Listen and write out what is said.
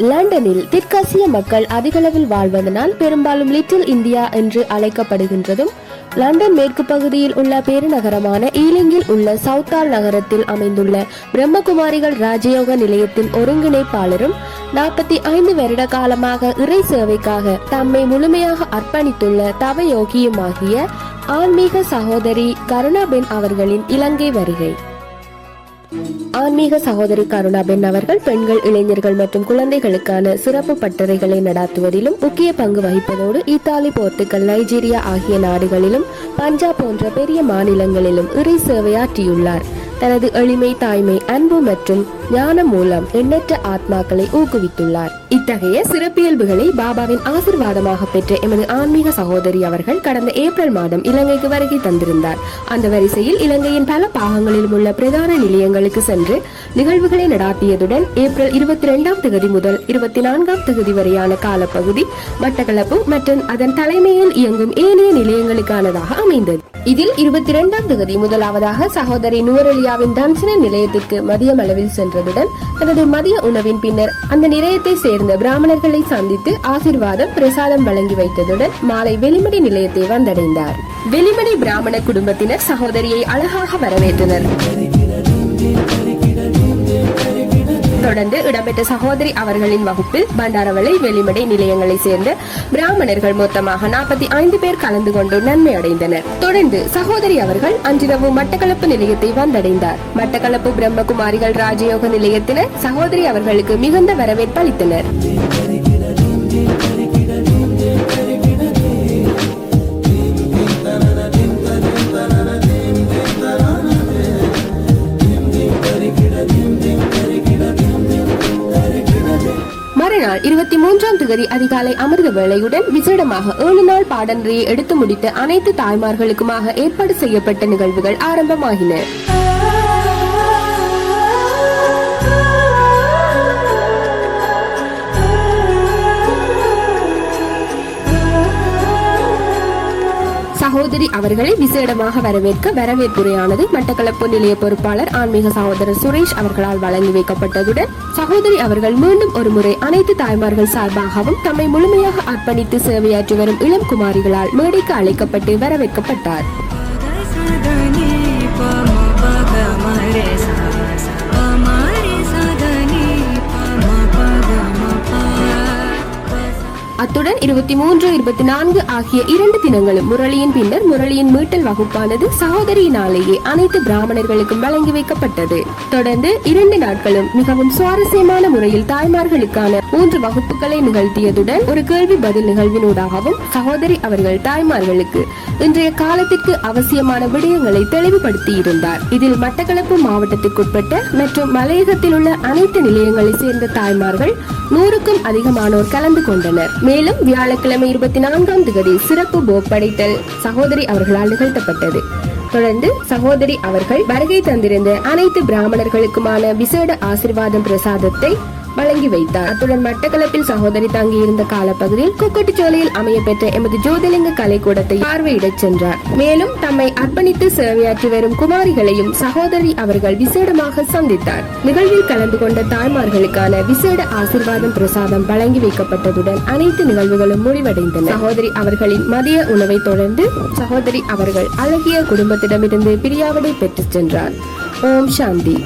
லண்டனில் தெற்காசிய மக்கள் அதிகளவில் வாழ்வதனால் பெரும்பாலும் லிட்டில் இந்தியா என்று அழைக்கப்படுகின்றதும், லண்டன் மேற்கு பகுதியில் உள்ள பெருநகரமான ஈலிங்கில் உள்ள சவுத்தால் நகரத்தில் அமைந்துள்ள பிரம்மகுமாரிகள் ராஜயோக நிலையத்தின் ஒருங்கிணைப்பாளரும் 45 வருட காலமாக இறை சேவைக்காக தம்மை முழுமையாக அர்ப்பணித்துள்ள தவயோகியுமாகிய ஆன்மீக சகோதரி கருணாபென் அவர்களின் இலங்கை வருகை. ஆன்மீக சகோதரி கருணாபென் அவர்கள் பெண்கள், இளைஞர்கள் மற்றும் குழந்தைகளுக்கான சிறப்பு பட்டறைகளை நடாத்துவதிலும் முக்கிய பங்கு வகிப்பதோடு இத்தாலி, போர்த்துகல், நைஜீரியா ஆகிய நாடுகளிலும் பஞ்சாப் போன்ற பெரிய மாநிலங்களிலும் இறை சேவையாற்றியுள்ளார். தனது எளிமை, தாய்மை, அன்பு மற்றும் ஞானம் மூலம் எண்ணற்ற ஆத்மாக்களை ஊக்குவித்துள்ளார். இத்தகைய சிறப்பியல்புகளை பாபாவின் ஆசிர்வாதமாக பெற்ற எமது ஆன்மீக சகோதரி அவர்கள் கடந்த ஏப்ரல் மாதம் இலங்கைக்கு வருகை தந்திருந்தார். அந்த வரிசையில் இலங்கையின் பல பாகங்களிலும் உள்ள பிரதான நிலையங்களுக்கு சென்று நிகழ்வுகளை நடாத்தியதுடன் ஏப்ரல் 22ஆம் தேதி முதல் 24ஆம் தேதி வரையான காலப்பகுதி மட்டக்களப்பு மற்றும் அதன் தலைமையில் இயங்கும் ஏனைய நிலையங்களுக்கானதாக அமைந்தது. இதில் 22ஆம் தேதி முதலாவதாக சகோதரி நூரலியாவின் தம்சன நிலையத்திற்கு மதியம் அளவில் சென்றதுடன் தனது மதிய உணவின் பின்னர் அந்த நிலையத்தை சேர்ந்த பிராமணர்களை சந்தித்து ஆசிர்வாதம், பிரசாதம் வழங்கி வைத்ததுடன் மாலை வெளிமடை நிலையத்தை வந்தடைந்தார். வெளிமடை பிராமண குடும்பத்தினர் சகோதரியை அழகாக வரவேற்றனர். தொடர்ந்து இடம்பெற்ற சகோதரி அவர்களின் வகுப்பில் பண்டாரவளை, வெளிமடை நிலையங்களை சேர்ந்த பிராமணர்கள் மொத்தமாக 45 பேர் கலந்து கொண்டு நன்மை அடைந்தனர். தொடர்ந்து சகோதரி அவர்கள் அன்றிரவு மட்டக்களப்பு நிலையத்தை வந்தடைந்தார். மட்டக்களப்பு பிரம்மகுமாரிகள் ராஜயோக நிலையத்தினர் சகோதரி அவர்களுக்கு மிகுந்த வரவேற்பு அளித்தனர். மறுநாள் 23ஆம் தேதி அதிகாலை அமிர்த வேளையுடன் விசேடமாக 7 நாள் பாடநெறியை எடுத்து முடித்த அனைத்து தாய்மார்களுக்குமாக ஏற்பாடு செய்யப்பட்ட நிகழ்வுகள் ஆரம்பமாகின. சகோதரி அவர்களை விசேடமாக வரவேற்க வரவேற்புரையானது மட்டக்களப்பு நிலைய பொறுப்பாளர் ஆன்மீக சகோதரர் சுரேஷ் அவர்களால் வழங்கி வைக்கப்பட்டதுடன் சகோதரி அவர்கள் மீண்டும் ஒருமுறை அனைத்து தாய்மார்கள் சார்பாகவும் தம்மை முழுமையாக அர்ப்பணித்து சேவையாற்றி வரும் இளம் குமாரிகளால் மேடைக்கு அழைக்கப்பட்டு வரவேற்கப்பட்டார். அத்துடன் 23, 24 ஆகிய 2 தினங்களும் முரளியின் பின்னர் முரளியின் மீட்டல் வகுப்பானது சகோதரியினாலேயே அனைத்து பிராமணர்களுக்கும் வழங்கி வைக்கப்பட்டது. தொடர்ந்து 2 நாட்களும் மிகவும் சுவாரஸ்யமான முறையில் தாய்மார்களுக்கான 3 வகுப்புகளை நிகழ்த்தியதுடன் ஒரு கேள்வி பதில் நிகழ்வினூடாகவும் சகோதரி அவர்கள் தாய்மார்களுக்கு இன்றைய காலத்திற்கு அவசியமான விடயங்களை தெளிவுபடுத்தி இருந்தார். இதில் மட்டக்களப்பு மாவட்டத்திற்குட்பட்ட மற்றும் மலையகத்தில் உள்ள அனைத்து நிலையங்களை சேர்ந்த தாய்மார்கள் 100க்கும் அதிகமானோர் கலந்து கொண்டனர். மேலும் வியாழக்கிழமை 24ஆம் தேதி சிறப்பு போப்படைத்தல் சகோதரி அவர்களால் நிகழ்த்தப்பட்டது. தொடர்ந்து சகோதரி அவர்கள் வருகை தந்திருந்த அனைத்து பிராமணர்களுக்குமான விசேட ஆசிர்வாதம் பிரசாதத்தை வழங்கி வைத்தார். அத்துடன் மட்டக்களப்பில் சகோதரி தங்கியிருந்த காலப்பகுதியில் கொக்கட்டிச்சோலையில் அமைய பெற்ற எமது ஜோதிலிங்க கலைக்கூடத்தை பார்வையிடச் சென்றார். மேலும் தம்மை அர்ப்பணித்து சேவையாற்றி வரும் குமாரிகளையும் சகோதரி அவர்கள் விசேடமாக சந்தித்தார். நிகழ்வில் கலந்து கொண்ட தாய்மார்களுக்கான விசேட ஆசிர்வாதம் பிரசாதம் வழங்கி வைக்கப்பட்டதுடன் அனைத்து நிகழ்வுகளும் முடிவடைந்தன. சகோதரி அவர்களின் மதிய உணவை தொடர்ந்து சகோதரி அவர்கள் அழகிய குடும்பத்திடமிருந்து பிரியாவிடை பெற்று சென்றார். ஓம் சாந்தி.